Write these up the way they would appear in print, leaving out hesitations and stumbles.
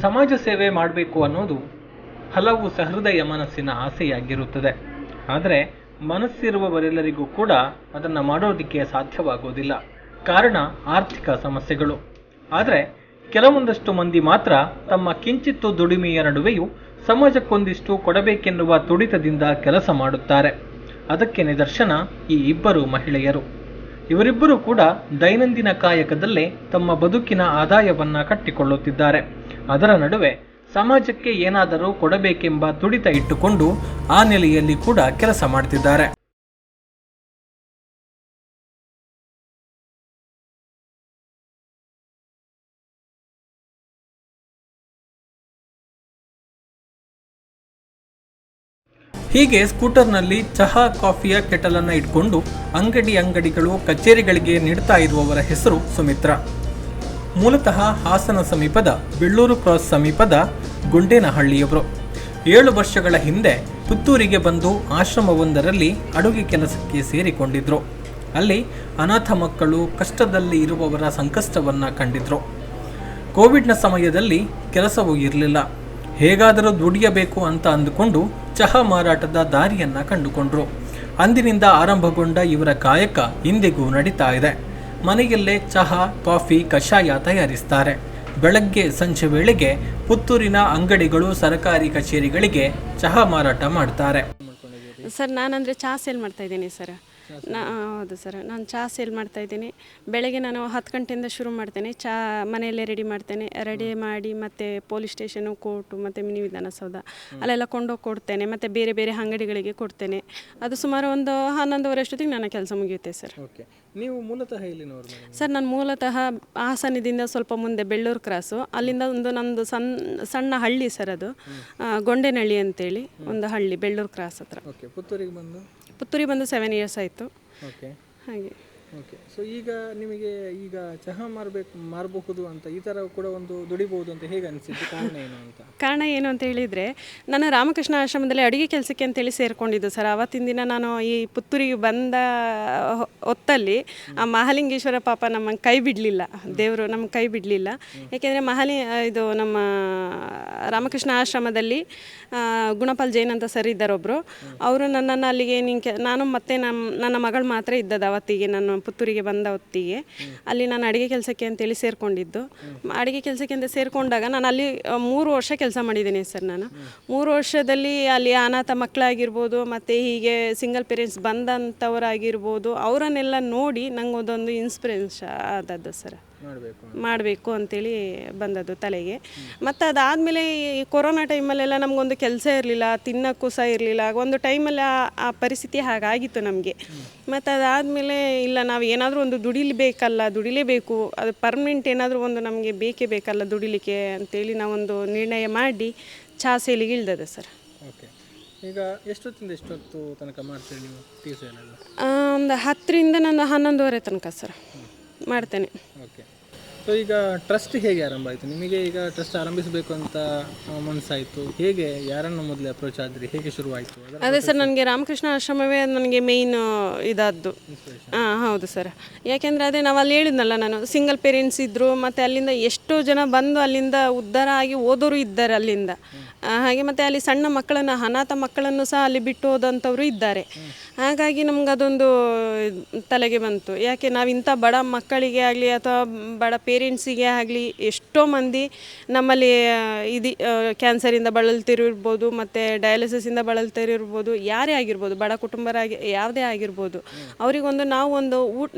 ಸಮಾಜ ಸೇವೆ ಮಾಡಬೇಕು ಅನ್ನೋದು ಹಲವು ಸಹೃದಯ ಮನಸ್ಸಿನ ಆಸೆಯಾಗಿರುತ್ತದೆ. ಆದರೆ ಮನಸ್ಸಿರುವವರೆಲ್ಲರಿಗೂ ಕೂಡ ಅದನ್ನು ಮಾಡೋದಕ್ಕೆ ಸಾಧ್ಯವಾಗೋದಿಲ್ಲ. ಕಾರಣ ಆರ್ಥಿಕ ಸಮಸ್ಯೆಗಳು. ಆದರೆ ಕೆಲವೊಂದಷ್ಟು ಮಂದಿ ಮಾತ್ರ ತಮ್ಮ ಕಿಂಚಿತ್ತು ದುಡಿಮೆಯ ನಡುವೆಯೂ ಸಮಾಜಕ್ಕೊಂದಿಷ್ಟು ಕೊಡಬೇಕೆನ್ನುವ ತುಡಿತದಿಂದ ಕೆಲಸ ಮಾಡುತ್ತಾರೆ. ಅದಕ್ಕೆ ನಿದರ್ಶನ ಈ ಇಬ್ಬರು ಮಹಿಳೆಯರು. ಇವರಿಬ್ಬರೂ ಕೂಡ ದೈನಂದಿನ ಕಾಯಕದಲ್ಲೇ ತಮ್ಮ ಬದುಕಿನ ಆದಾಯವನ್ನ ಕಟ್ಟಿಕೊಳ್ಳುತ್ತಿದ್ದಾರೆ. ಅದರ ನಡುವೆ ಸಮಾಜಕ್ಕೆ ಏನಾದರೂ ಕೊಡಬೇಕೆಂಬ ತುಡಿತ ಇಟ್ಟುಕೊಂಡು ಆ ನೆಲೆಯಲ್ಲಿ ಕೂಡ ಕೆಲಸ ಮಾಡ್ತಿದ್ದಾರೆ. ಹೀಗೆ ಸ್ಕೂಟರ್ನಲ್ಲಿ ಚಹಾ ಕಾಫಿಯ ಕೆಟಲನ್ನು ಇಟ್ಕೊಂಡು ಅಂಗಡಿಗಳು ಕಚೇರಿಗಳಿಗೆ ನೀಡ್ತಾ ಇರುವವರ ಹೆಸರು ಸುಮಿತ್ರಾ. ಮೂಲತಃ ಹಾಸನ ಸಮೀಪದ ಬೆಳ್ಳೂರು ಕ್ರಾಸ್ ಸಮೀಪದ ಗುಂಡೇನಹಳ್ಳಿಯವರು. 7 ವರ್ಷಗಳ ಹಿಂದೆ ಪುತ್ತೂರಿಗೆ ಬಂದು ಆಶ್ರಮವೊಂದರಲ್ಲಿ ಅಡುಗೆ ಕೆಲಸಕ್ಕೆ ಸೇರಿಕೊಂಡಿದ್ರು. ಅಲ್ಲಿ ಅನಾಥ ಮಕ್ಕಳು, ಕಷ್ಟದಲ್ಲಿ ಇರುವವರ ಸಂಕಷ್ಟವನ್ನು ಕಂಡಿದ್ರು. ಕೋವಿಡ್ನ ಸಮಯದಲ್ಲಿ ಕೆಲಸವೂ ಇರಲಿಲ್ಲ. ಹೇಗಾದರೂ ದುಡಿಯಬೇಕು ಅಂತ ಅಂದುಕೊಂಡು ಚಹಾ ಮಾರಾಟದ ದಾರಿಯನ್ನು ಕಂಡುಕೊಂಡ್ರು. ಅಂದಿನಿಂದ ಆರಂಭಗೊಂಡ ಇವರ ಕಾಯಕ ಇಂದಿಗೂ ನಡೀತಾ ಇದೆ. ಮನೆಯಲ್ಲೇ ಚಹಾ, ಕಾಫಿ, ಕಷಾಯ ತಯಾರಿಸ್ತಾರೆ. ಬೆಳಗ್ಗೆ ಸಂಜೆ ವೇಳೆಗೆ ಪುತ್ತೂರಿನ ಅಂಗಡಿಗಳು, ಸರ್ಕಾರಿ ಕಚೇರಿಗಳಿಗೆ ಚಹಾ ಮಾರಾಟ ಮಾಡ್ತಾರೆ. ಸರ್, ನಾನಂದರೆ ಚಹಾ ಸೇಲ್ ಮಾಡ್ತಾಯಿದ್ದೀನಿ ಸರ್. ಹೌದು ಸರ್, ನಾನು ಚಹಾ ಸೇಲ್ ಮಾಡ್ತಾಯಿದ್ದೀನಿ. ಬೆಳಗ್ಗೆ ನಾನು 10 ಗಂಟೆಯಿಂದ ಶುರು ಮಾಡ್ತೇನೆ. ಚಹಾ ಮನೆಯಲ್ಲೇ ರೆಡಿ ಮಾಡ್ತೇನೆ. ರೆಡಿ ಮಾಡಿ ಮತ್ತು ಪೊಲೀಸ್ ಸ್ಟೇಷನು, ಕೋರ್ಟು ಮತ್ತು ಮಿನಿ ವಿಧಾನಸೌಧ ಅಲ್ಲೆಲ್ಲ ಕೊಂಡೋಗಿ ಕೊಡ್ತೇನೆ. ಮತ್ತು ಬೇರೆ ಬೇರೆ ಅಂಗಡಿಗಳಿಗೆ ಕೊಡ್ತೇನೆ. ಅದು ಸುಮಾರು ಒಂದು 11:30 ಅಷ್ಟೊತ್ತಿಗೆ ನನ್ನ ಕೆಲಸ ಮುಗಿಯುತ್ತೆ ಸರ್. ಓಕೆ, ನೀವು ಮೂಲತಃ ಎಲ್ಲಿನವರು? ಸರ್, ನಾನು ಮೂಲತಃ ಹಾಸನದಿಂದ ಸ್ವಲ್ಪ ಮುಂದೆ ಬೆಳ್ಳೂರು ಕ್ರಾಸು, ಅಲ್ಲಿಂದ ನಮ್ಮದು ಸಣ್ಣ ಹಳ್ಳಿ ಸರ್. ಅದು ಗೊಂಡೇನಹಳ್ಳಿ ಅಂತೇಳಿ ಒಂದು ಹಳ್ಳಿ, ಬೆಳ್ಳೂರು ಕ್ರಾಸ್ ಹತ್ರ. ಓಕೆ, ಪುತ್ತೂರಿಗೆ ಬಂದು 7 ಇಯರ್ಸ್ ಆಯಿತು. ಓಕೆ, ಹಾಗೆ. ಓಕೆ. ಸೊ ಈಗ ನಿಮಗೆ ಚಹಾ ಮಾರಬಹುದು ಅಂತ, ಈ ಥರ ಕೂಡ ಒಂದು ದುಡಿಬಹುದು ಅಂತ ಹೇಗೆ ಅನಿಸಿದ್ದು? ಕಾರಣ ಏನು ಅಂತ ಹೇಳಿದರೆ, ನಾನು ರಾಮಕೃಷ್ಣ ಆಶ್ರಮದಲ್ಲಿ ಅಡುಗೆ ಕೆಲಸಕ್ಕೆ ಅಂತೇಳಿ ಸೇರಿಕೊಂಡಿದ್ದು ಸರ್. ಆವತ್ತಿನ ದಿನ ನಾನು ಈ ಪುತ್ತೂರಿಗೆ ಬಂದ ಹೊತ್ತಲ್ಲಿ ಆ ಮಹಾಲಿಂಗೇಶ್ವರ ಪಾಪ ನಮಗೆ ಕೈ ಬಿಡಲಿಲ್ಲ, ದೇವರು ನಮಗೆ ಕೈ ಬಿಡಲಿಲ್ಲ. ಏಕೆಂದರೆ ಇದು ನಮ್ಮ ರಾಮಕೃಷ್ಣ ಆಶ್ರಮದಲ್ಲಿ ಗುಣಪಾಲ್ ಜೈನ್ ಅಂತ ಸರ್ ಇದ್ದಾರೆ ಒಬ್ಬರು. ಅವರು ನನ್ನನ್ನು ಅಲ್ಲಿಗೆ ನಾನು ಮತ್ತು ನನ್ನ ಮಗಳು ಮಾತ್ರ ಇದ್ದದ್ದು ಅವತ್ತಿಗೆ. ನಾನು ಪುತ್ತೂರಿಗೆ ಬಂದ ಹೊತ್ತಿಗೆ ಅಲ್ಲಿ ನಾನು ಅಡುಗೆ ಕೆಲಸಕ್ಕೆ ಅಂತೇಳಿ ಸೇರಿಕೊಂಡಿದ್ದು. ಅಡುಗೆ ಕೆಲಸಕ್ಕೆ ಅಂತ ಸೇರಿಕೊಂಡಾಗ ನಾನು ಅಲ್ಲಿ 3 ವರ್ಷ ಕೆಲಸ ಮಾಡಿದ್ದೀನಿ ಸರ್. ನಾನು 3 ವರ್ಷದಲ್ಲಿ ಅಲ್ಲಿ ಅನಾಥ ಮಕ್ಕಳಾಗಿರ್ಬೋದು, ಮತ್ತು ಹೀಗೆ ಸಿಂಗಲ್ ಪೇರೆಂಟ್ಸ್ ಬಂದಂಥವರಾಗಿರ್ಬೋದು, ಅವರನ್ನೆಲ್ಲ ನೋಡಿ ನಂಗೆ ಒಂದೊಂದು ಇನ್ಸ್ಪಿರೇಷನ್ ಆದದ್ದು ಸರ್. ಮಾಡಬೇಕು ಅಂತೇಳಿ ಬಂದದ್ದು ತಲೆಗೆ. ಮತ್ತು ಅದಾದಮೇಲೆ ಈ ಕೊರೋನಾ ಟೈಮಲ್ಲೆಲ್ಲ ನಮಗೊಂದು ಕೆಲಸ ಇರಲಿಲ್ಲ, ತಿನ್ನೋಕ್ಕೂ ಸಹ ಇರಲಿಲ್ಲ. ಒಂದು ಟೈಮಲ್ಲಿ ಆ ಪರಿಸ್ಥಿತಿ ಹಾಗಾಗಿತ್ತು ನಮಗೆ. ಮತ್ತು ಅದಾದಮೇಲೆ ಇಲ್ಲ, ನಾವು ಏನಾದರೂ ಒಂದು ದುಡಿಲೇಬೇಕು, ಅದು ಪರ್ಮನೆಂಟ್ ಏನಾದರೂ ಒಂದು ನಮಗೆ ಬೇಕೇ ಬೇಕಲ್ಲ ದುಡಿಲಿಕ್ಕೆ ಅಂತೇಳಿ ನಾವೊಂದು ನಿರ್ಣಯ ಮಾಡಿ ಚಹಾ ಸೇಲಿಗೆ ಇಳ್ದದೆ ಸರ್. ಓಕೆ, ಈಗ ಎಷ್ಟೊತ್ತಿಂದ ಎಷ್ಟೊತ್ತು ತನಕ ಮಾಡ್ತೀರಿ ನೀವು ಟೀ ಸೇಲೆಲ್ಲ? ಒಂದು 10ರಿಂದ ನಾನು 11:30 ತನಕ ಸರ್ ಮಾಡ್ತೇನೆ. ಓಕೆ. ಸೊ ಈಗ ಟ್ರಸ್ಟ್ ಹೇಗೆ ಆರಂಭ ಆಯಿತು ನಿಮಗೆ? ಈಗ ಟ್ರಸ್ಟ್ ಆರಂಭಿಸಬೇಕು ಅಂತ ಮನಸ್ಸಾಯಿತು ಹೇಗೆ? ಯಾರನ್ನು ಮೊದಲೇ ಅಪ್ರೋಚ್ ಆದ್ರಿ? ಹೇಗೆ ಶುರುವಾಯಿತು? ಅದೇ ಸರ್, ನನಗೆ ರಾಮಕೃಷ್ಣ ಆಶ್ರಮವೇ ನನಗೆ ಮೇಯ್ನ್ ಇದಾದ್ದು. ಹೌದು ಸರ್. ಯಾಕೆಂದರೆ ಅದೇ ನಾವು ಅಲ್ಲಿ ಹೇಳಿದ್ನಲ್ಲ, ನಾನು ಸಿಂಗಲ್ ಪೇರೆಂಟ್ಸ್ ಇದ್ದರು, ಮತ್ತು ಅಲ್ಲಿಂದ ಎಷ್ಟೋ ಜನ ಬಂದು ಅಲ್ಲಿಂದ ಉದ್ಧಾರ ಆಗಿ ಹೋದವರು ಇದ್ದಾರೆ ಅಲ್ಲಿಂದ. ಹಾಗೆ ಮತ್ತು ಅಲ್ಲಿ ಸಣ್ಣ ಮಕ್ಕಳನ್ನು, ಅನಾಥ ಮಕ್ಕಳನ್ನು ಸಹ ಅಲ್ಲಿ ಬಿಟ್ಟು ಹೋದಂಥವರು ಇದ್ದಾರೆ. ಹಾಗಾಗಿ ನಮ್ಗೆ ಅದೊಂದು ತಲೆಗೆ ಬಂತು, ಯಾಕೆ ನಾವು ಇಂಥ ಬಡ ಮಕ್ಕಳಿಗೆ ಆಗಲಿ ಅಥವಾ ಬಡ ಪೇರೆಂಟ್ಸಿಗೆ ಆಗಲಿ ಎಷ್ಟೋ ಮಂದಿ ನಮ್ಮಲ್ಲಿ ಕ್ಯಾನ್ಸರಿಂದ ಬಳಲ್ತಿರಿರ್ಬೋದು, ಮತ್ತು ಡಯಾಲಿಸಿಸಿಂದ ಬಳಲ್ತಿರಿರ್ಬೋದು, ಯಾರೇ ಆಗಿರ್ಬೋದು, ಬಡ ಕುಟುಂಬರಾಗಿ ಯಾವುದೇ ಆಗಿರ್ಬೋದು, ಅವರಿಗೊಂದು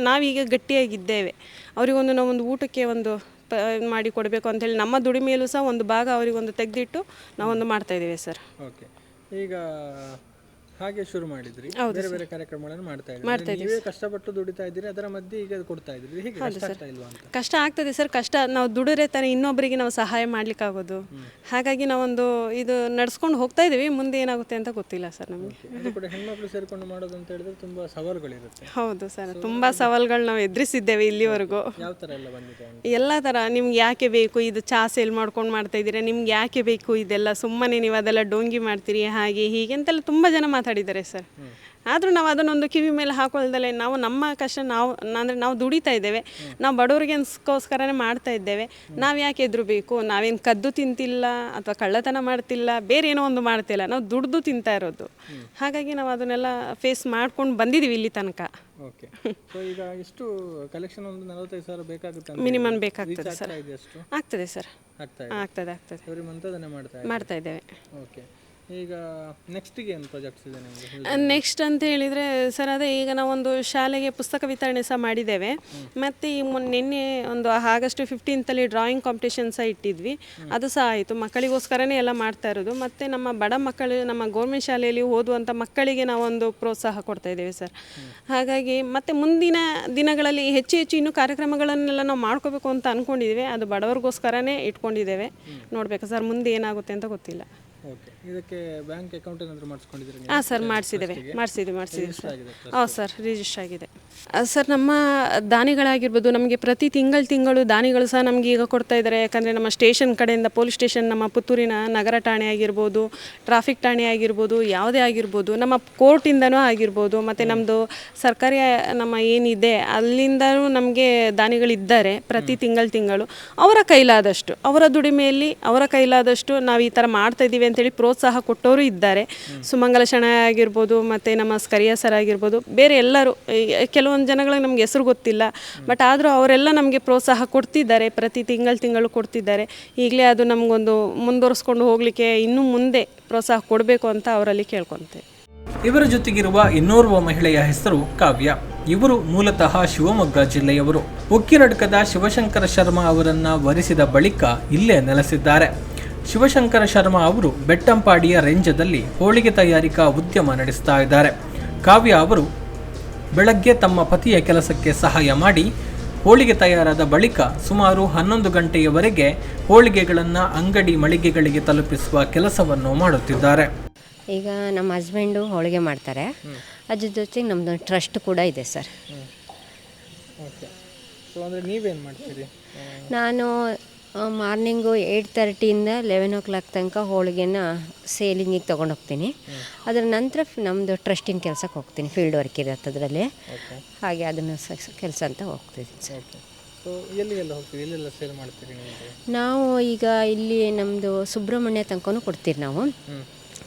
ನಾವೀಗ ಗಟ್ಟಿಯಾಗಿದ್ದೇವೆ, ಅವರಿಗೊಂದು ನಾವೊಂದು ಊಟಕ್ಕೆ ಒಂದು ಮಾಡಿ ಕೊಡಬೇಕು ಅಂಥೇಳಿ ನಮ್ಮ ದುಡಿಮೆಯಲ್ಲೂ ಸಹ ಒಂದು ಭಾಗ ಅವರಿಗೊಂದು ತೆಗೆದಿಟ್ಟು ನಾವೊಂದು ಮಾಡ್ತಾಯಿದ್ದೇವೆ ಸರ್. ಓಕೆ, ಈಗ ಹಾಗೆ ಶುರು ಮಾಡಿದ್ರಿ, ಬೇರೆ ಬೇರೆ ಕಾರ್ಯಕ್ರಮಗಳನ್ನು ಮಾಡ್ತಾ ಇದ್ದೀರಿ, ನೀವೇ ಕಷ್ಟಪಟ್ಟು ದುಡಿತಾ ಇದ್ದೀರಿ, ಅದರ ಮಧ್ಯೆ ಈಗ ಕೊಡ್ತಾ ಇದ್ದೀರಿ. ಹೇಗೆ ಕಷ್ಟ ಆಗ್ತಾ ಇಲ್ವಾ ಅಂತ? ಕಷ್ಟ ಆಗ್ತದೆ ಸರ್. ಕಷ್ಟ ನಾವು ದುಡಿದ್ರೆ ತಾನೇ ಇನ್ನೊಬ್ಬರಿಗೆ ನಾವು ಸಹಾಯ ಮಾಡ್ಲಿಕ್ಕಾಗೋದು. ಹಾಗಾಗಿ ನಾವೊಂದು ಇದು ನಡ್ಸ್ಕೊಂಡು ಹೋಗ್ತಾ ಇದ್ದೀವಿ. ಮುಂದೆ ಏನಾಗುತ್ತೆ ಅಂತ ಗೊತ್ತಿಲ್ಲ ಸರ್ ನಮಗೆ. ಅದು ಕೂಡ ಹೆಣ್ಮಕ್ಳು ಸೇರಿಕೊಂಡು ಮಾಡೋದು ಅಂತ ಹೇಳಿದ್ರೆ ತುಂಬಾ ಸವಾಲುಗಳಿರುತ್ತೆ. ಹೌದು ಸರ್, ತುಂಬಾ ಸವಾಲುಗಳು ನಾವು ಎದುರಿಸಿದ್ದೇವೆ ಇಲ್ಲಿವರೆಗೂ. ಯಾವ ಥರ ಎಲ್ಲ ಬಂದಿದೆ? ಎಲ್ಲ ಥರ. ನಿಮ್ಗೆ ಯಾಕೆ ಬೇಕು ಇದು ಚಹಾ ಸೇಲ್ ಮಾಡ್ಕೊಂಡು ಮಾಡ್ತಾ ಇದ್ದೀರಾ, ನಿಮ್ಗೆ ಯಾಕೆ ಬೇಕು ಇದೆಲ್ಲ, ಸುಮ್ಮನೆ ನೀವು ಅದೆಲ್ಲ ಡೋಂಗಿ ಮಾಡ್ತೀರಿ, ಹಾಗೆ ಹೀಗೆ ಅಂತೆಲ್ಲ ತುಂಬ ಜನ ಮಾತಾಡಿದ್ದಾರೆ ಸರ್. ಆದರೂ ನಾವು ಅದನ್ನೊಂದು ಕಿವಿ ಮೇಲೆ ಹಾಕೊಳ್ದಲೆ ನಾವು ನಮ್ಮ ಕಷ್ಟ ನಾವು ಅಂದರೆ ನಾವು ದುಡಿತಾ ಇದ್ದೇವೆ, ನಾವು ಬಡವರಿಗೆಗೋಸ್ಕರನೇ ಮಾಡ್ತಾ ಇದ್ದೇವೆ, ನಾವು ಯಾಕೆ ಎದುರಬೇಕು, ನಾವೇನು ಕದ್ದು ತಿಂತಿಲ್ಲ ಅಥವಾ ಕಳ್ಳತನ ಮಾಡ್ತಿಲ್ಲ, ಬೇರೆ ಏನೋ ಒಂದು ಮಾಡ್ತಿಲ್ಲ, ನಾವು ದುಡ್ದು ತಿಂತಾ ಇರೋದು. ಹಾಗಾಗಿ ನಾವು ಅದನ್ನೆಲ್ಲ ಫೇಸ್ ಮಾಡ್ಕೊಂಡು ಬಂದಿದ್ದೀವಿ ಇಲ್ಲಿ ತನಕ. ಓಕೆ. ಸೊ ಈಗ ಇಷ್ಟು ಕಲೆಕ್ಷನ್ ಒಂದು 45,000 ಬೇಕಾಗುತ್ತೆ ಮಿನಿಮಮ್ ಬೇಕಾಗ್ತದೆ ಸರ್. ಆಗ್ತದೆ ಸರ್, ಆಗ್ತದೆ ಎವ್ರಿ ಮಂತ್ ಅದನ್ನೇ ಮಾಡ್ತಾ ಇದ್ದೇವೆ. ಓಕೆ. ಈಗ ನೆಕ್ಸ್ಟಿಗೆ ಏನು ಪ್ರಾಜೆಕ್ಟ್ಸ್ ಇದೆ ನಿಮಗೆ? ನೆಕ್ಸ್ಟ್ ಅಂತ ಹೇಳಿದರೆ ಸರ್, ಅದೇ ಈಗ ನಾವೊಂದು ಶಾಲೆಗೆ ಪುಸ್ತಕ ವಿತರಣೆ ಸಹ ಮಾಡಿದ್ದೇವೆ. ಮತ್ತು ಈ ನಿನ್ನೆ ಒಂದು ಆಗಸ್ಟ್ 15 ಡ್ರಾಯಿಂಗ್ ಕಾಂಪಿಟೇಷನ್ ಸಹ ಇಟ್ಟಿದ್ವಿ, ಅದು ಸಹ ಆಯಿತು. ಮಕ್ಕಳಿಗೋಸ್ಕರನೇ ಎಲ್ಲ ಮಾಡ್ತಾ ಇರೋದು. ಮತ್ತು ನಮ್ಮ ಬಡ ಮಕ್ಕಳು, ನಮ್ಮ ಗೌರ್ಮೆಂಟ್ ಶಾಲೆಯಲ್ಲಿ ಓದುವಂಥ ಮಕ್ಕಳಿಗೆ ನಾವೊಂದು ಪ್ರೋತ್ಸಾಹ ಕೊಡ್ತಾ ಇದ್ದೇವೆ ಸರ್. ಹಾಗಾಗಿ ಮತ್ತು ಮುಂದಿನ ದಿನಗಳಲ್ಲಿ ಹೆಚ್ಚು ಇನ್ನೂ ಕಾರ್ಯಕ್ರಮಗಳನ್ನೆಲ್ಲ ನಾವು ಮಾಡ್ಕೋಬೇಕು ಅಂತ ಅಂದ್ಕೊಂಡಿದ್ದೀವಿ. ಅದು ಬಡವರಿಗೋಸ್ಕರನೇ ಇಟ್ಕೊಂಡಿದ್ದೇವೆ. ನೋಡಬೇಕು ಸರ್ ಮುಂದೆ ಏನಾಗುತ್ತೆ ಅಂತ ಗೊತ್ತಿಲ್ಲ. ಓಕೆ. ಇದಕ್ಕೆ ಬ್ಯಾಂಕ್ ಅಕೌಂಟ್ ಏನಾದರೂ ಮಾಡಿಸ್ಕೊಂಡಿದ್ದೀರಾ? ಹಾಂ ಸರ್, ಮಾಡಿಸಿದ್ದೀವಿ ಸರ್. ಹೌದು ಸರ್, ರಿಜಿಸ್ಟರ್ ಆಗಿದೆ ಸರ್. ನಮ್ಮ ದಾನಿಗಳಾಗಿರ್ಬೋದು, ನಮಗೆ ಪ್ರತಿ ತಿಂಗಳು ದಾನಿಗಳು ಸಹ ನಮಗೆ ಈಗ ಕೊಡ್ತಾ ಇದ್ದಾರೆ. ಯಾಕಂದರೆ ನಮ್ಮ ಸ್ಟೇಷನ್ ಕಡೆಯಿಂದ, ಪೊಲೀಸ್ ಸ್ಟೇಷನ್, ನಮ್ಮ ಪುತ್ತೂರಿನ ನಗರ ಠಾಣೆ ಆಗಿರ್ಬೋದು, ಟ್ರಾಫಿಕ್ ಠಾಣೆ ಆಗಿರ್ಬೋದು, ಯಾವುದೇ ಆಗಿರ್ಬೋದು, ನಮ್ಮ ಕೋರ್ಟಿಂದನೂ ಆಗಿರ್ಬೋದು, ಮತ್ತು ನಮ್ಮದು ಸರ್ಕಾರಿ ನಮ್ಮ ಏನಿದೆ ಅಲ್ಲಿಂದನೂ ನಮಗೆ ದಾನಿಗಳಿದ್ದಾರೆ. ಪ್ರತಿ ತಿಂಗಳು ಅವರ ಕೈಲಾದಷ್ಟು, ಅವರ ದುಡಿಮೆಯಲ್ಲಿ ಅವರ ಕೈಲಾದಷ್ಟು ನಾವು ಈ ಥರ ಮಾಡ್ತಾಯಿದ್ದೀವಿ ಅಂತೇಳಿ ಪ್ರೋತ್ಸಾಹ ಕೊಟ್ಟವರು ಇದ್ದಾರೆ. ಸುಮಂಗಲ ಶಣ ಆಗಿರ್ಬೋದು, ಮತ್ತು ನಮ್ಮ ಸ್ಕರಿಯ ಸರ್ ಆಗಿರ್ಬೋದು, ಬೇರೆ ಎಲ್ಲರೂ, ಕೆಲವೊಂದು ಜನಗಳಿಗೆ ನಮಗೆ ಹೆಸರು ಗೊತ್ತಿಲ್ಲ, ಬಟ್ ಆದರೂ ಅವರೆಲ್ಲ ನಮಗೆ ಪ್ರೋತ್ಸಾಹ ಕೊಡ್ತಿದ್ದಾರೆ. ಪ್ರತಿ ತಿಂಗಳು ಕೊಡ್ತಿದ್ದಾರೆ. ಈಗಲೇ ಅದು ನಮಗೊಂದು ಮುಂದುವರಿಸ್ಕೊಂಡು ಹೋಗಲಿಕ್ಕೆ ಇನ್ನೂ ಮುಂದೆ ಪ್ರೋತ್ಸಾಹ ಕೊಡಬೇಕು ಅಂತ ಅವರಲ್ಲಿ ಕೇಳ್ಕೊತೇವೆ. ಇವರ ಜೊತೆಗಿರುವ ಇನ್ನೋರ್ವ ಮಹಿಳೆಯ ಹೆಸರು ಕಾವ್ಯ. ಇವರು ಮೂಲತಃ ಶಿವಮೊಗ್ಗ ಜಿಲ್ಲೆಯವರು. ಉಕ್ಕಿರಡ್ಕದ ಶಿವಶಂಕರ ಶರ್ಮಾ ಅವರನ್ನ ವರಿಸಿದ ಬಳಿಕ ಇಲ್ಲೇ ನೆಲೆಸಿದ್ದಾರೆ. ಶಿವಶಂಕರ ಶರ್ಮಾ ಅವರು ಬೆಟ್ಟಂಪಾಡಿಯ ರೇಂಜದಲ್ಲಿ ಹೋಳಿಗೆ ತಯಾರಿಕಾ ಉದ್ಯಮ ನಡೆಸ್ತಾ ಇದ್ದಾರೆ. ಕಾವ್ಯ ಅವರು ಬೆಳಗ್ಗೆ ತಮ್ಮ ಪತಿಯ ಕೆಲಸಕ್ಕೆ ಸಹಾಯ ಮಾಡಿ ಹೋಳಿಗೆ ತಯಾರಾದ ಬಳಿಕ ಸುಮಾರು 11 ಗಂಟೆಯವರೆಗೆ ಹೋಳಿಗೆಗಳನ್ನು ಅಂಗಡಿ ಮಳಿಗೆಗಳಿಗೆ ತಲುಪಿಸುವ ಕೆಲಸವನ್ನು ಮಾಡುತ್ತಿದ್ದಾರೆ. ಈಗ ನಮ್ಮ ಹಸ್ಬೆಂಡು ಹೋಳಿಗೆ ಮಾಡ್ತಾರೆ, ಅದ್ರ ಜೊತೆಗೆ ನಮ್ಮದು ಟ್ರಸ್ಟ್ ಕೂಡ ಇದೆ ಸರ್. ಓಕೆ. ಸೊ ಅಂದರೆ ನೀವೇನು ಮಾಡ್ತೀರಿ? ನಾನು ಮಾರ್ನಿಂಗು 8:30 11 o'clock ತನಕ ಹೋಳಿಗೆನ ಸೇಲಿಂಗಿಗೆ ತೊಗೊಂಡೋಗ್ತೀನಿ. ಅದರ ನಂತರ ನಮ್ಮದು ಟ್ರಸ್ಟಿನ ಕೆಲಸಕ್ಕೆ ಹೋಗ್ತೀನಿ, ಫೀಲ್ಡ್ ವರ್ಕ್ ಇರುತ್ತೆ ಅದರಲ್ಲಿ. ಹಾಗೆ ಅದನ್ನು ಕೆಲಸ ಅಂತ ಹೋಗ್ತಿದ್ದೀನಿ ಸರ್. ಸೊ ಎಲ್ಲಿಗೆಲ್ಲ ಹೋಗ್ತೀವಿ, ಎಲ್ಲೆಲ್ಲ ಸೇಲ್ ಮಾಡ್ತೀರಿ ನೀವು? ನಾವು ಈಗ ಇಲ್ಲಿ ನಮ್ಮದು ಸುಬ್ರಹ್ಮಣ್ಯ ತನಕನೂ ಕೊಡ್ತೀರಿ ನಾವು.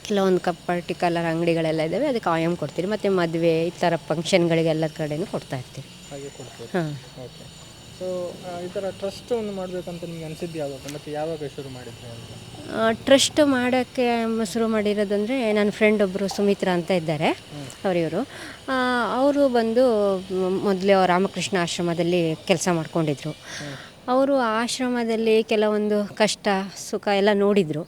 ಕೆಲವೊಂದು ಪರ್ಟಿಕ್ಯುಲರ್ ಅಂಗಡಿಗಳೆಲ್ಲ ಇದ್ದಾವೆ, ಅದಕ್ಕೆ ಆಯಮ್ ಕೊಡ್ತೀರಿ. ಮತ್ತು ಮದುವೆ ಈ ಥರ ಫಂಕ್ಷನ್ಗಳಿಗೆಲ್ಲ ಕಡೆನೂ ಕೊಡ್ತಾಯಿರ್ತೀವಿ. ಹಾಗೆ ಕೊಡ್ತೀವಿ. ಹಾಂ. ಓಕೆ. ಸೊ ಈ ಥರ ಟ್ರಸ್ಟ್ ಒಂದು ಮಾಡಬೇಕಂತ ನಿಮ್ಗೆ ಅನಿಸಿದ್ದು ಯಾವಾಗ, ಮತ್ತು ಯಾವಾಗ ಶುರು ಮಾಡಿದ್ರಿ ಅಂತ? ಟ್ರಸ್ಟ್ ಮಾಡೋಕ್ಕೆ ಶುರು ಮಾಡಿರೋದಂದರೆ ನನ್ನ ಫ್ರೆಂಡ್ ಒಬ್ಬರು ಸುಮಿತ್ರಾ ಅಂತ ಇದ್ದಾರೆ, ಅವರಿವರು. ಅವರು ಬಂದು ಮೊದಲೇ ರಾಮಕೃಷ್ಣ ಆಶ್ರಮದಲ್ಲಿ ಕೆಲಸ ಮಾಡ್ಕೊಂಡಿದ್ರು. ಅವರು ಆಶ್ರಮದಲ್ಲಿ ಕೆಲವೊಂದು ಕಷ್ಟ ಸುಖ ಎಲ್ಲ ನೋಡಿದರು.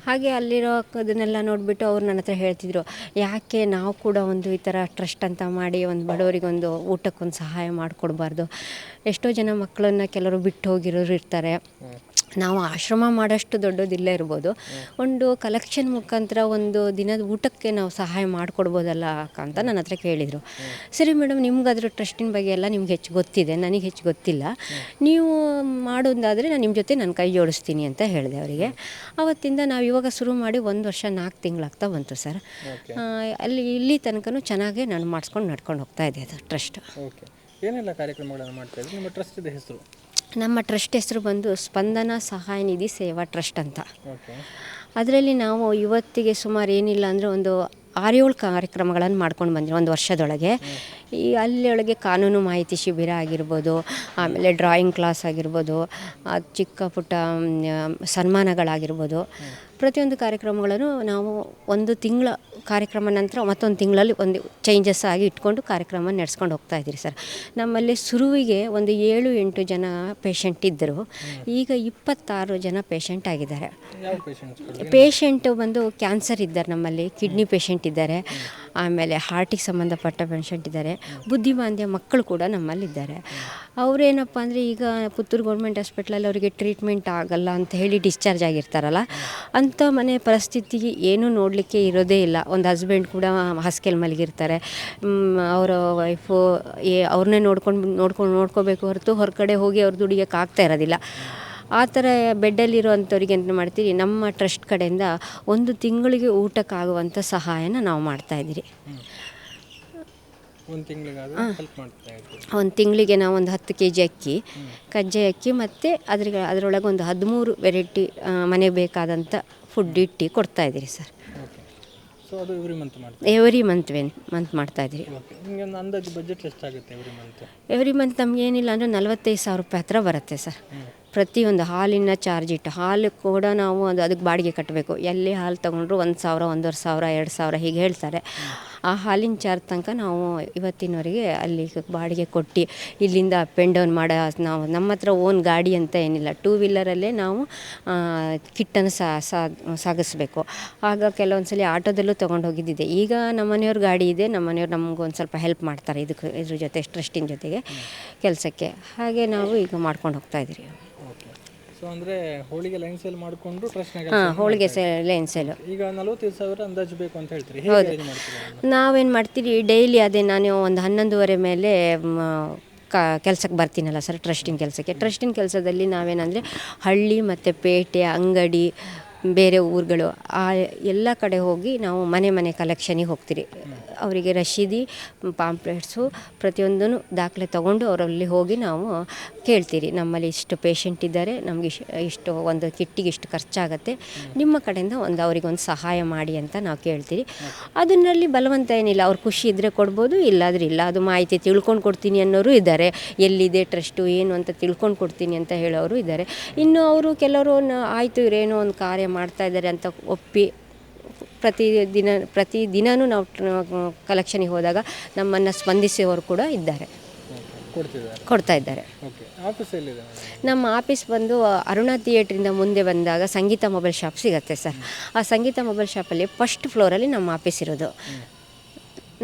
ಹಾಗೆ ಅಲ್ಲಿರೋ ಅದನ್ನೆಲ್ಲ ನೋಡಿಬಿಟ್ಟು ಅವ್ರು ನನ್ನ ಹತ್ರ ಹೇಳ್ತಿದ್ರು, ಯಾಕೆ ನಾವು ಕೂಡ ಒಂದು ಈ ಥರ ಟ್ರಸ್ಟ್ ಅಂತ ಮಾಡಿ ಒಂದು ಬಡವರಿಗೊಂದು ಊಟಕ್ಕೊಂದು ಸಹಾಯ ಮಾಡಿಕೊಡ್ಬಾರ್ದು. ಎಷ್ಟೋ ಜನ ಮಕ್ಕಳನ್ನು ಕೆಲವರು ಬಿಟ್ಟು ಹೋಗಿರೋರು ಇರ್ತಾರೆ. ನಾವು ಆಶ್ರಮ ಮಾಡೋಷ್ಟು ದೊಡ್ಡದಿಲ್ಲ ಇರ್ಬೋದು, ಒಂದು ಕಲೆಕ್ಷನ್ ಮುಖಾಂತರ ಒಂದು ದಿನದ ಊಟಕ್ಕೆ ನಾವು ಸಹಾಯ ಮಾಡಿಕೊಡ್ಬೋದಲ್ಲ ಅಂತ ನನ್ನ ಹತ್ರ ಕೇಳಿದರು. ಸರಿ ಮೇಡಮ್, ನಿಮ್ಗೆ ಅದ್ರ ಟ್ರಸ್ಟಿನ ಬಗ್ಗೆ ಎಲ್ಲ ನಿಮ್ಗೆ ಹೆಚ್ಚು ಗೊತ್ತಿದೆ, ನನಗೆ ಹೆಚ್ಚು ಗೊತ್ತಿಲ್ಲ, ನೀವು ಮಾಡೋದಾದರೆ ನಾನು ನಿಮ್ಮ ಜೊತೆ ನಾನು ಕೈ ಜೋಡಿಸ್ತೀನಿ ಅಂತ ಹೇಳಿದೆ ಅವರಿಗೆ. ಆವತ್ತಿಂದ ನಾವು ಇವಾಗ ಶುರು ಮಾಡಿ 1 ವರ್ಷ 4 ತಿಂಗಳಾಗ್ತಾ ಬಂತು ಸರ್. ಇಲ್ಲಿ ತನಕನೂ ಚೆನ್ನಾಗೇ ನಾನು ಮಾಡಿಸ್ಕೊಂಡು ನಡ್ಕೊಂಡು ಹೋಗ್ತಾ ಇದೆ ಅದು ಟ್ರಸ್ಟ್. ಓಕೆ. ಏನೆಲ್ಲ ಕಾರ್ಯಕ್ರಮಗಳನ್ನು ಮಾಡ್ತಾ ಇದ್ದೀವಿ? ನಿಮ್ಮ ಟ್ರಸ್ಟಿದ ಹೆಸರು? ನಮ್ಮ ಟ್ರಸ್ಟ್ ಹೆಸರು ಬಂದು ಸ್ಪಂದನ ಸಹಾಯ ನಿಧಿ ಸೇವಾ ಟ್ರಸ್ಟ್ ಅಂತ. ಓಕೆ. ಅದರಲ್ಲಿ ನಾವು ಇವತ್ತಿಗೆ ಸುಮಾರು ಏನಿಲ್ಲ ಅಂದರೆ ಒಂದು 6-7 ಕಾರ್ಯಕ್ರಮಗಳನ್ನು ಮಾಡ್ಕೊಂಡು ಬಂದಿರೋ 1 ವರ್ಷದೊಳಗೆ. ಈ ಅಲ್ಲಿಯೊಳಗೆ ಕಾನೂನು ಮಾಹಿತಿ ಶಿಬಿರ ಆಗಿರ್ಬೋದು, ಆಮೇಲೆ ಡ್ರಾಯಿಂಗ್ ಕ್ಲಾಸ್ ಆಗಿರ್ಬೋದು, ಚಿಕ್ಕ ಪುಟ್ಟ ಸನ್ಮಾನಗಳಾಗಿರ್ಬೋದು, ಪ್ರತಿಯೊಂದು ಕಾರ್ಯಕ್ರಮಗಳನ್ನು ನಾವು 1 ತಿಂಗಳ ಕಾರ್ಯಕ್ರಮ ನಂತರ ಮತ್ತೊಂದು ತಿಂಗಳಲ್ಲಿ ಒಂದು ಚೇಂಜಸ್ ಆಗಿ ಇಟ್ಕೊಂಡು ಕಾರ್ಯಕ್ರಮ ನಡೆಸ್ಕೊಂಡು ಹೋಗ್ತಾ ಇದ್ದೀರಿ ಸರ್. ನಮ್ಮಲ್ಲಿ ಶುರುವಿಗೆ ಒಂದು 7-8 ಜನ ಪೇಷಂಟ್ ಇದ್ದರು, ಈಗ 26 ಜನ ಪೇಷಂಟ್ ಆಗಿದ್ದಾರೆ. ಪೇಷಂಟು ಬಂದು ಕ್ಯಾನ್ಸರ್ ಇದ್ದಾರೆ, ನಮ್ಮಲ್ಲಿ ಕಿಡ್ನಿ ಪೇಷಂಟ್ ಇದ್ದಾರೆ, ಆಮೇಲೆ ಹಾರ್ಟಿಗೆ ಸಂಬಂಧಪಟ್ಟ ಪೇಷಂಟ್ ಇದ್ದಾರೆ, ಬುದ್ಧಿಮಾಂದ್ಯ ಮಕ್ಕಳು ಕೂಡ ನಮ್ಮಲ್ಲಿದ್ದಾರೆ. ಅವರೇನಪ್ಪ ಅಂದರೆ ಈಗ ಪುತ್ತೂರು ಗೌರ್ಮೆಂಟ್ ಹಾಸ್ಪಿಟ್ಲಲ್ಲಿ ಅವರಿಗೆ ಟ್ರೀಟ್ಮೆಂಟ್ ಆಗಲ್ಲ ಅಂತ ಹೇಳಿ ಡಿಸ್ಚಾರ್ಜ್ ಆಗಿರ್ತಾರಲ್ಲ, ಅಂಥ ಮನೆ ಪರಿಸ್ಥಿತಿ ಏನೂ ನೋಡಲಿಕ್ಕೆ ಇರೋದೇ ಇಲ್ಲ. ಒಂದು ಹಸ್ಬೆಂಡ್ ಕೂಡ ಹಾಸ್ಟೆಲ್ ಮಲಗಿರ್ತಾರೆ, ಅವರ ವೈಫು ಅವ್ರನ್ನೇ ನೋಡ್ಕೋಬೇಕು ಹೊರತು ಹೊರಗಡೆ ಹೋಗಿ ಅವ್ರು ದುಡಿಯೋಕ್ಕೆ ಆಗ್ತಾ ಇರೋದಿಲ್ಲ. ಆ ಥರ ಬೆಡ್ಡಲ್ಲಿರುವಂಥವ್ರಿಗೆ ಏನು ಮಾಡ್ತೀರಿ, ನಮ್ಮ ಟ್ರಸ್ಟ್ ಕಡೆಯಿಂದ 1 ತಿಂಗಳಿಗೆ ಊಟಕ್ಕಾಗುವಂಥ ಸಹಾಯನ ನಾವು ಮಾಡ್ತಾಯಿದ್ದೀರಿ. ಒಂದು ತಿಂಗಳಿಗೆ ನಾವು ಒಂದು 10 kg ಅಕ್ಕಿ, ಕಜ್ಜಾಯ ಅಕ್ಕಿ ಮತ್ತು ಅದರೊಳಗೆ ಒಂದು 13 ವೆರೈಟಿ ಮನೆಗೆ ಬೇಕಾದಂಥ ಫುಡ್ ಇಟ್ಟು ಕೊಡ್ತಾಯಿದ್ದೀರಿ ಸರ್. ಸೊ ಅದು ಎವ್ರಿ ಮಂತ್ ಮಾಡ್ತಾಯಿದ್ದೀರಿ. ಅಂದಾಜು ಬಜೆಟ್ ಎಷ್ಟಾಗುತ್ತೆ ಎವ್ರಿ ಮಂತ್ ನಮಗೇನಿಲ್ಲ ಅಂದರೆ 45,000 ರೂಪಾಯಿ ಹತ್ರ ಬರುತ್ತೆ ಸರ್. ಪ್ರತಿಯೊಂದು ಹಾಲಿನ ಚಾರ್ಜ್ ಇಟ್ಟು, ಹಾಲು ಕೂಡ ನಾವು ಅದಕ್ಕೆ ಬಾಡಿಗೆ ಕಟ್ಟಬೇಕು. ಎಲ್ಲಿ ಹಾಲು ತೊಗೊಂಡ್ರು 1,000, 1,500, 2,000 ಹೀಗೆ ಹೇಳ್ತಾರೆ. ಆ ಹಾಲಿನ ಚಾರ್ಜ್ ತನಕ ನಾವು ಇವತ್ತಿನವರೆಗೆ ಅಲ್ಲಿ ಬಾಡಿಗೆ ಕೊಟ್ಟು ಇಲ್ಲಿಂದ ಅಪ್ ಆ್ಯಂಡ್ ಡೌನ್ ಮಾಡೋ, ನಾವು ನಮ್ಮ ಹತ್ರ ಓನ್ ಗಾಡಿ ಅಂತ ಏನಿಲ್ಲ, 2 ವೀಲರಲ್ಲೇ ನಾವು ಕಿಟ್ಟನ್ನು ಸಾಗಿಸ್ಬೇಕು. ಆಗ ಕೆಲವೊಂದು ಸಲ ಆಟೋದಲ್ಲೂ ತೊಗೊಂಡು ಹೋಗಿದ್ದಿದೆ. ಈಗ ನಮ್ಮ ಮನೆಯವ್ರ ಗಾಡಿ ಇದೆ, ನಮ್ಮ ಮನೆಯವ್ರು ನಮಗೊಂದು ಸ್ವಲ್ಪ ಹೆಲ್ಪ್ ಮಾಡ್ತಾರೆ ಇದ್ರ ಜೊತೆ, ಟ್ರಸ್ಟಿನ ಜೊತೆಗೆ ಕೆಲಸಕ್ಕೆ. ಹಾಗೆ ನಾವು ಈಗ ಮಾಡ್ಕೊಂಡು ಹೋಗ್ತಾಯಿದ್ದೀರಿ. ಸೊ ಅಂದರೆ ಹೋಳಿಗೆ ಲೈನ್ ಸೇಲ್ ಮಾಡಿಕೊಂಡು ಟ್ರಸ್ಟ್ನಾಗ ಹೋಳಿಗೆ ಲೈನ್ ಸೇಲು ಈಗ 45,000 ಅಂದಾಜು ಬೇಕು ಅಂತ ಹೇಳ್ತೀರಿ. ಹೌದು, ನಾವೇನು ಮಾಡ್ತೀರಿ ಡೈಲಿ ಅದೇ ನಾನು ಒಂದು 11:30 ಮೇಲೆ ಕೆಲಸಕ್ಕೆ ಬರ್ತೀನಲ್ಲ ಸರ್, ಟ್ರಸ್ಟಿನ ಕೆಲಸದಲ್ಲಿ ನಾವೇನಂದರೆ ಹಳ್ಳಿ ಮತ್ತು ಪೇಟೆ, ಅಂಗಡಿ, ಬೇರೆ ಊರುಗಳು ಆ ಎಲ್ಲ ಕಡೆ ಹೋಗಿ ನಾವು ಮನೆ ಕಲೆಕ್ಷನಿಗೆ ಹೋಗ್ತೀರಿ. ಅವರಿಗೆ ರಶೀದಿ, ಪಾಂಪ್ಲೆಟ್ಸು ಪ್ರತಿಯೊಂದೂ ದಾಖಲೆ ತೊಗೊಂಡು ಅವರಲ್ಲಿ ಹೋಗಿ ನಾವು ಕೇಳ್ತೀರಿ, ನಮ್ಮಲ್ಲಿ ಇಷ್ಟು ಪೇಷಂಟ್ ಇದ್ದಾರೆ, ನಮಗೆ ಇಷ್ಟು ಒಂದು ಕಿಟ್ಟಿಗೆ ಇಷ್ಟು ಖರ್ಚಾಗತ್ತೆ, ನಿಮ್ಮ ಕಡೆಯಿಂದ ಅವರಿಗೊಂದು ಸಹಾಯ ಮಾಡಿ ಅಂತ ನಾವು ಕೇಳ್ತೀರಿ. ಅದನ್ನಲ್ಲಿ ಬಲವಂತ ಏನಿಲ್ಲ, ಅವ್ರು ಖುಷಿ ಇದ್ದರೆ ಕೊಡ್ಬೋದು, ಇಲ್ಲಾದ್ರೆ ಇಲ್ಲ. ಅದು ಮಾಹಿತಿ ತಿಳ್ಕೊಂಡು ಕೊಡ್ತೀನಿ ಅನ್ನೋರು ಇದ್ದಾರೆ, ಎಲ್ಲಿದೆ ಟ್ರಸ್ಟು ಏನು ಅಂತ ತಿಳ್ಕೊಂಡು ಕೊಡ್ತೀನಿ ಅಂತ ಹೇಳೋರು ಇದ್ದಾರೆ. ಇನ್ನು ಅವರು ಕೆಲವರು ಆಯಿತು ಇವರೇನೋ ಒಂದು ಕಾರ್ಯ ಮಾಡ್ತಾ ಇದ್ದಾರೆ ಅಂತ ಒಪ್ಪಿ ಪ್ರತಿದಿನವೂ ನಾವು ಕಲೆಕ್ಷನಿಗೆ ಹೋದಾಗ ನಮ್ಮನ್ನು ಸ್ಪಂದಿಸುವವರು ಕೂಡ ಇದ್ದಾರೆ, ಕೊಡ್ತಾ ಇದ್ದಾರೆ. ನಮ್ಮ ಆಫೀಸ್ ಬಂದು ಅರುಣಾ ಥಿಯೇಟ್ರಿಂದ ಮುಂದೆ ಬಂದಾಗ ಸಂಗೀತ ಮೊಬೈಲ್ ಶಾಪ್ ಸಿಗುತ್ತೆ ಸರ್. ಆ ಸಂಗೀತ ಮೊಬೈಲ್ ಶಾಪಲ್ಲಿ 1st ಫ್ಲೋರಲ್ಲಿ ನಮ್ಮ ಆಫೀಸ್ ಇರೋದು.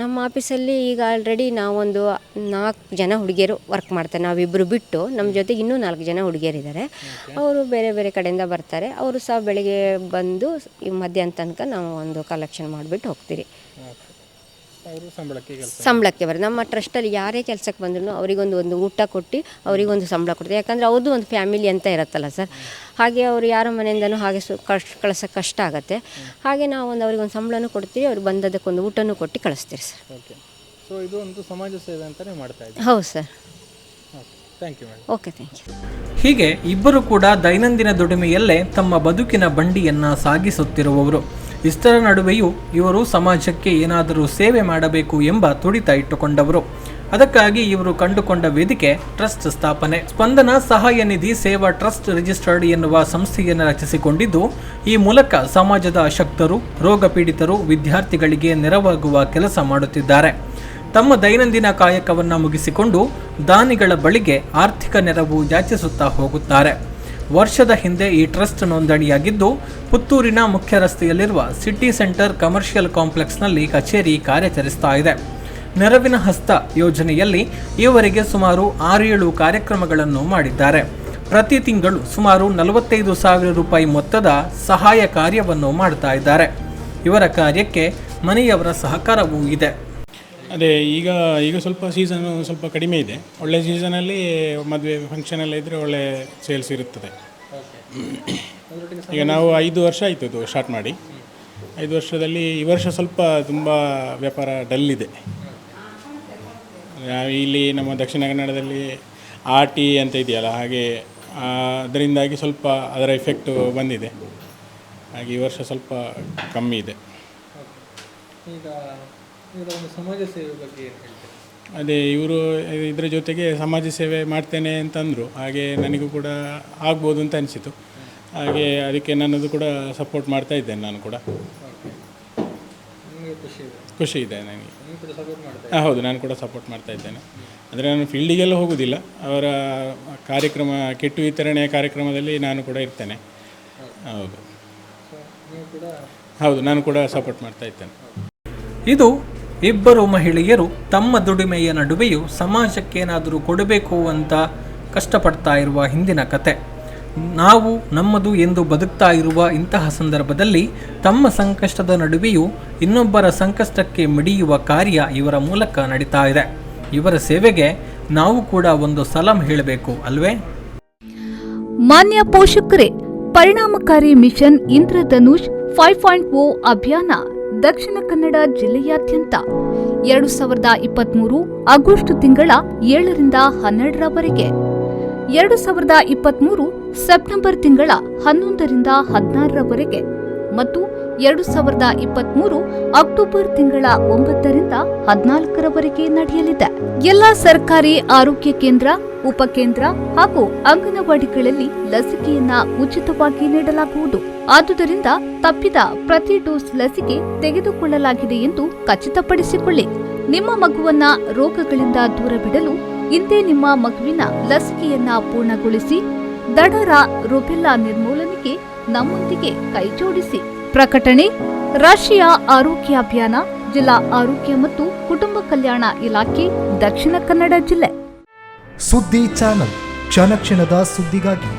ನಮ್ಮ ಆಫೀಸಲ್ಲಿ ಈಗ ಆಲ್ರೆಡಿ ನಾವೊಂದು 4 ಜನ ಹುಡುಗಿಯರು ವರ್ಕ್ ಮಾಡ್ತಾರೆ. ನಾವಿಬ್ಬರು ಬಿಟ್ಟು ನಮ್ಮ ಜೊತೆಗೆ ಇನ್ನೂ 4 ಜನ ಹುಡುಗಿಯರಿದ್ದಾರೆ. ಅವರು ಬೇರೆ ಕಡೆಯಿಂದ ಬರ್ತಾರೆ. ಅವರು ಸಹ ಬೆಳಗ್ಗೆ ಬಂದು ಮಧ್ಯಾಹ್ನ ತನಕ ನಾವು ಒಂದು ಕಲೆಕ್ಷನ್ ಮಾಡಿಬಿಟ್ಟು ಹೋಗ್ತೀರಿ. ಸಂಬಳಕ್ಕೆ ಬರೋದು. ನಮ್ಮ ಟ್ರಸ್ಟಲ್ಲಿ ಯಾರೇ ಕೆಲಸಕ್ಕೆ ಬಂದ್ರು ಅವರಿಗೊಂದು ಊಟ ಕೊಟ್ಟು ಅವರಿಗೊಂದು ಸಂಬಳ ಕೊಡ್ತೀವಿ. ಯಾಕಂದರೆ ಅವ್ರದ್ದು ಒಂದು ಫ್ಯಾಮಿಲಿ ಅಂತ ಇರುತ್ತಲ್ಲ ಸರ್. ಹಾಗೆ ಅವರು ಯಾರ ಮನೆಯಿಂದನೂ ಹಾಗೆ ಕಳ್ಸೋಕ್ಕೆ ಕಷ್ಟ ಆಗುತ್ತೆ. ಹಾಗೆ ನಾವು ಅವರಿಗೊಂದು ಸಂಬಳನೂ ಕೊಡ್ತೀವಿ, ಅವ್ರು ಬಂದದಕ್ಕೊಂದು ಊಟನೂ ಕೊಟ್ಟು ಕಳಿಸ್ತೀರಿ ಸರ್. ಸೊ ಇದು ಒಂದು ಸಮಾಜ ಸೇವೆ ಅಂತಲೇ ಮಾಡ್ತಾ ಇದ್ದೀವಿ. ಹೌದು sir. Thank you madam. Okay, thank you. ಹೀಗೆ ಇಬ್ಬರು ಕೂಡ ದೈನಂದಿನ ದುಡಿಮೆಯಲ್ಲೇ ತಮ್ಮ ಬದುಕಿನ ಬಂಡಿಯನ್ನು ಸಾಗಿಸುತ್ತಿರುವವರು. ಇಷ್ಟರ ನಡುವೆಯೂ ಇವರು ಸಮಾಜಕ್ಕೆ ಏನಾದರೂ ಸೇವೆ ಮಾಡಬೇಕು ಎಂಬ ತುಡಿತ ಇಟ್ಟುಕೊಂಡವರು. ಅದಕ್ಕಾಗಿ ಇವರು ಕಂಡುಕೊಂಡ ವೇದಿಕೆ ಟ್ರಸ್ಟ್ ಸ್ಥಾಪನೆ. ಸ್ಪಂದನ ಸಹಾಯ ನಿಧಿ ಸೇವಾ ಟ್ರಸ್ಟ್ ರಿಜಿಸ್ಟರ್ಡ್ ಎನ್ನುವ ಸಂಸ್ಥೆಯನ್ನು ರಚಿಸಿಕೊಂಡಿದ್ದು, ಈ ಮೂಲಕ ಸಮಾಜದ ಅಶಕ್ತರು, ರೋಗ ಪೀಡಿತರು, ವಿದ್ಯಾರ್ಥಿಗಳಿಗೆ ನೆರವಾಗುವ ಕೆಲಸ ಮಾಡುತ್ತಿದ್ದಾರೆ. ತಮ್ಮ ದೈನಂದಿನ ಕಾಯಕವನ್ನು ಮುಗಿಸಿಕೊಂಡು ದಾನಿಗಳ ಬಳಿಗೆ ಆರ್ಥಿಕ ನೆರವು ಯಾಚಿಸುತ್ತಾ ಹೋಗುತ್ತಾರೆ. ವರ್ಷದ ಹಿಂದೆ ಈ ಟ್ರಸ್ಟ್ ನೋಂದಣಿಯಾಗಿದ್ದು, ಪುತ್ತೂರಿನ ಮುಖ್ಯ ರಸ್ತೆಯಲ್ಲಿರುವ ಸಿಟಿ ಸೆಂಟರ್ ಕಮರ್ಷಿಯಲ್ ಕಾಂಪ್ಲೆಕ್ಸ್ನಲ್ಲಿ ಕಚೇರಿ ಕಾರ್ಯಾಚರಿಸ್ತಾ ಇದೆ. ನೆರವಿನ ಹಸ್ತ ಯೋಜನೆಯಲ್ಲಿ ಈವರೆಗೆ ಸುಮಾರು 6-7 ಕಾರ್ಯಕ್ರಮಗಳನ್ನು ಮಾಡಿದ್ದಾರೆ. ಪ್ರತಿ ತಿಂಗಳು ಸುಮಾರು 45,000 ರೂಪಾಯಿ ಮೊತ್ತದ ಸಹಾಯ ಕಾರ್ಯವನ್ನು ಮಾಡ್ತಾ ಇದ್ದಾರೆ. ಇವರ ಕಾರ್ಯಕ್ಕೆ ಮನೆಯವರ ಸಹಕಾರವೂ ಇದೆ. ಅದೇ ಈಗ ಸ್ವಲ್ಪ ಸೀಸನು ಸ್ವಲ್ಪ ಕಡಿಮೆ ಇದೆ. ಒಳ್ಳೆ ಸೀಸನಲ್ಲಿ ಮದುವೆ ಫಂಕ್ಷನ್ ಎಲ್ಲ ಇದ್ದರೆ ಒಳ್ಳೆ ಸೇಲ್ಸ್ ಇರುತ್ತದೆ. ಈಗ ನಾವು 5 ವರ್ಷ ಆಯಿತು ಇದು ಸ್ಟಾರ್ಟ್ ಮಾಡಿ. 5 ವರ್ಷದಲ್ಲಿ ಈ ವರ್ಷ ಸ್ವಲ್ಪ ತುಂಬ ವ್ಯಾಪಾರ ಡಲ್ ಇದೆ. ಇಲ್ಲಿ ನಮ್ಮ ದಕ್ಷಿಣ ಕನ್ನಡದಲ್ಲಿ ಆಟಿ ಅಂತ ಇದೆಯಲ್ಲ, ಹಾಗೆ ಅದರಿಂದಾಗಿ ಸ್ವಲ್ಪ ಅದರ ಎಫೆಕ್ಟು ಬಂದಿದೆ. ಹಾಗೆ ಈ ವರ್ಷ ಸ್ವಲ್ಪ ಕಮ್ಮಿ ಇದೆ. ಈಗ ಸಮಾಜ ಸೇವೆ ಬಗ್ಗೆ ಏನು ಹೇಳ್ತೀರಾ? ಅದೇ ಇವರು ಇದರ ಜೊತೆಗೆ ಸಮಾಜ ಸೇವೆ ಮಾಡ್ತೇನೆ ಅಂತಂದರು. ಹಾಗೆ ನನಗೂ ಕೂಡ ಆಗ್ಬೋದು ಅಂತ ಅನಿಸಿತು. ಹಾಗೆ ಅದಕ್ಕೆ ನನ್ನದು ಕೂಡ ಸಪೋರ್ಟ್ ಮಾಡ್ತಾ ಇದ್ದೇನೆ. ನಾನು ಕೂಡ ಖುಷಿ ಇದೆ ನನಗೆ. ಹೌದು, ನಾನು ಕೂಡ ಸಪೋರ್ಟ್ ಮಾಡ್ತಾ ಇದ್ದೇನೆ. ಅಂದರೆ ನಾನು ಫೀಲ್ಡಿಗೆಲ್ಲ ಹೋಗೋದಿಲ್ಲ. ಅವರ ಕಾರ್ಯಕ್ರಮ ಕಿಟ್ಟು ವಿತರಣೆಯ ಕಾರ್ಯಕ್ರಮದಲ್ಲಿ ನಾನು ಕೂಡ ಇರ್ತೇನೆ. ಹೌದು, ನಾನು ಕೂಡ ಸಪೋರ್ಟ್ ಮಾಡ್ತಾ ಇದ್ದೇನೆ. ಇದು ಇಬ್ಬರು ಮಹಿಳೆಯರು ತಮ್ಮ ದುಡಿಮೆಯ ನಡುವೆಯೂ ಸಮಾಜಕ್ಕೇನಾದರೂ ಕೊಡಬೇಕು ಅಂತ ಕಷ್ಟಪಡ್ತಾ ಇರುವ ಹಿಂದಿನ ಕತೆ. ನಾವು ನಮ್ಮದು ಎಂದು ಬದುಕ್ತಾ ಇರುವ ಇಂತಹ ಸಂದರ್ಭದಲ್ಲಿ ತಮ್ಮ ಸಂಕಷ್ಟದ ನಡುವೆಯೂ ಇನ್ನೊಬ್ಬರ ಸಂಕಷ್ಟಕ್ಕೆ ಮಿಡಿಯುವ ಕಾರ್ಯ ಇವರ ಮೂಲಕ ನಡೀತಾ ಇದೆ. ಇವರ ಸೇವೆಗೆ ನಾವು ಕೂಡ ಒಂದು ಸಲಾಂ ಹೇಳಬೇಕು ಅಲ್ವೇ? ಮಾನ್ಯ ಪೋಷಕರೇ, ಪರಿಣಾಮಕಾರಿ ಮಿಷನ್ ಇಂದ್ರಧನುಷ್ 5.0 ಅಭಿಯಾನ ದಕ್ಷಿಣ ಕನ್ನಡ ಜಿಲ್ಲೆಯಾದ್ಯಂತ 2023 ಆಗಸ್ಟ್ ತಿಂಗಳ 7ರಿಂದ 12ರವರೆಗೆ, 2023 ಸೆಪ್ಟೆಂಬರ್ ತಿಂಗಳ 11ರಿಂದ 16ರವರೆಗೆ ಮತ್ತು 2023 ಅಕ್ಟೋಬರ್ ತಿಂಗಳ 9ರಿಂದ 14ರವರೆಗೆ ನಡೆಯಲಿದೆ. ಎಲ್ಲ ಸರ್ಕಾರಿ ಆರೋಗ್ಯ ಕೇಂದ್ರ, ಉಪಕೇಂದ್ರ ಹಾಗೂ ಅಂಗನವಾಡಿಗಳಲ್ಲಿ ಲಸಿಕೆಯನ್ನ ಉಚಿತವಾಗಿ ನೀಡಲಾಗುವುದು. ಆದುದರಿಂದ ತಪ್ಪಿದ ಪ್ರತಿ ಡೋಸ್ ಲಸಿಕೆ ತೆಗೆದುಕೊಳ್ಳಲಾಗಿದೆ ಎಂದು ಖಚಿತಪಡಿಸಿಕೊಳ್ಳಿ. ನಿಮ್ಮ ಮಗುವನ್ನ ರೋಗಗಳಿಂದ ದೂರವಿಡಲು ಇಂದೇ ನಿಮ್ಮ ಮಗುವಿನ ಲಸಿಕೆಯನ್ನ ಪೂರ್ಣಗೊಳಿಸಿ ದಡರ ರುಬೆಲ್ಲಾ ನಿರ್ಮೂಲನೆಗೆ ನಮ್ಮೊಂದಿಗೆ ಕೈಜೋಡಿಸಿ. ಪ್ರಕಟಣೆ ರಾಷ್ಟ್ರೀಯ ಆರೋಗ್ಯ ಅಭಿಯಾನ, ಜಿಲ್ಲಾ ಆರೋಗ್ಯ ಮತ್ತು ಕುಟುಂಬ ಕಲ್ಯಾಣ ಇಲಾಖೆ, ದಕ್ಷಿಣ ಕನ್ನಡ ಜಿಲ್ಲೆ. ಸುದ್ದಿ ಚಾನಲ್, ಕ್ಷಣ ಕ್ಷಣದ ಸುದ್ದಿಗಾಗಿ.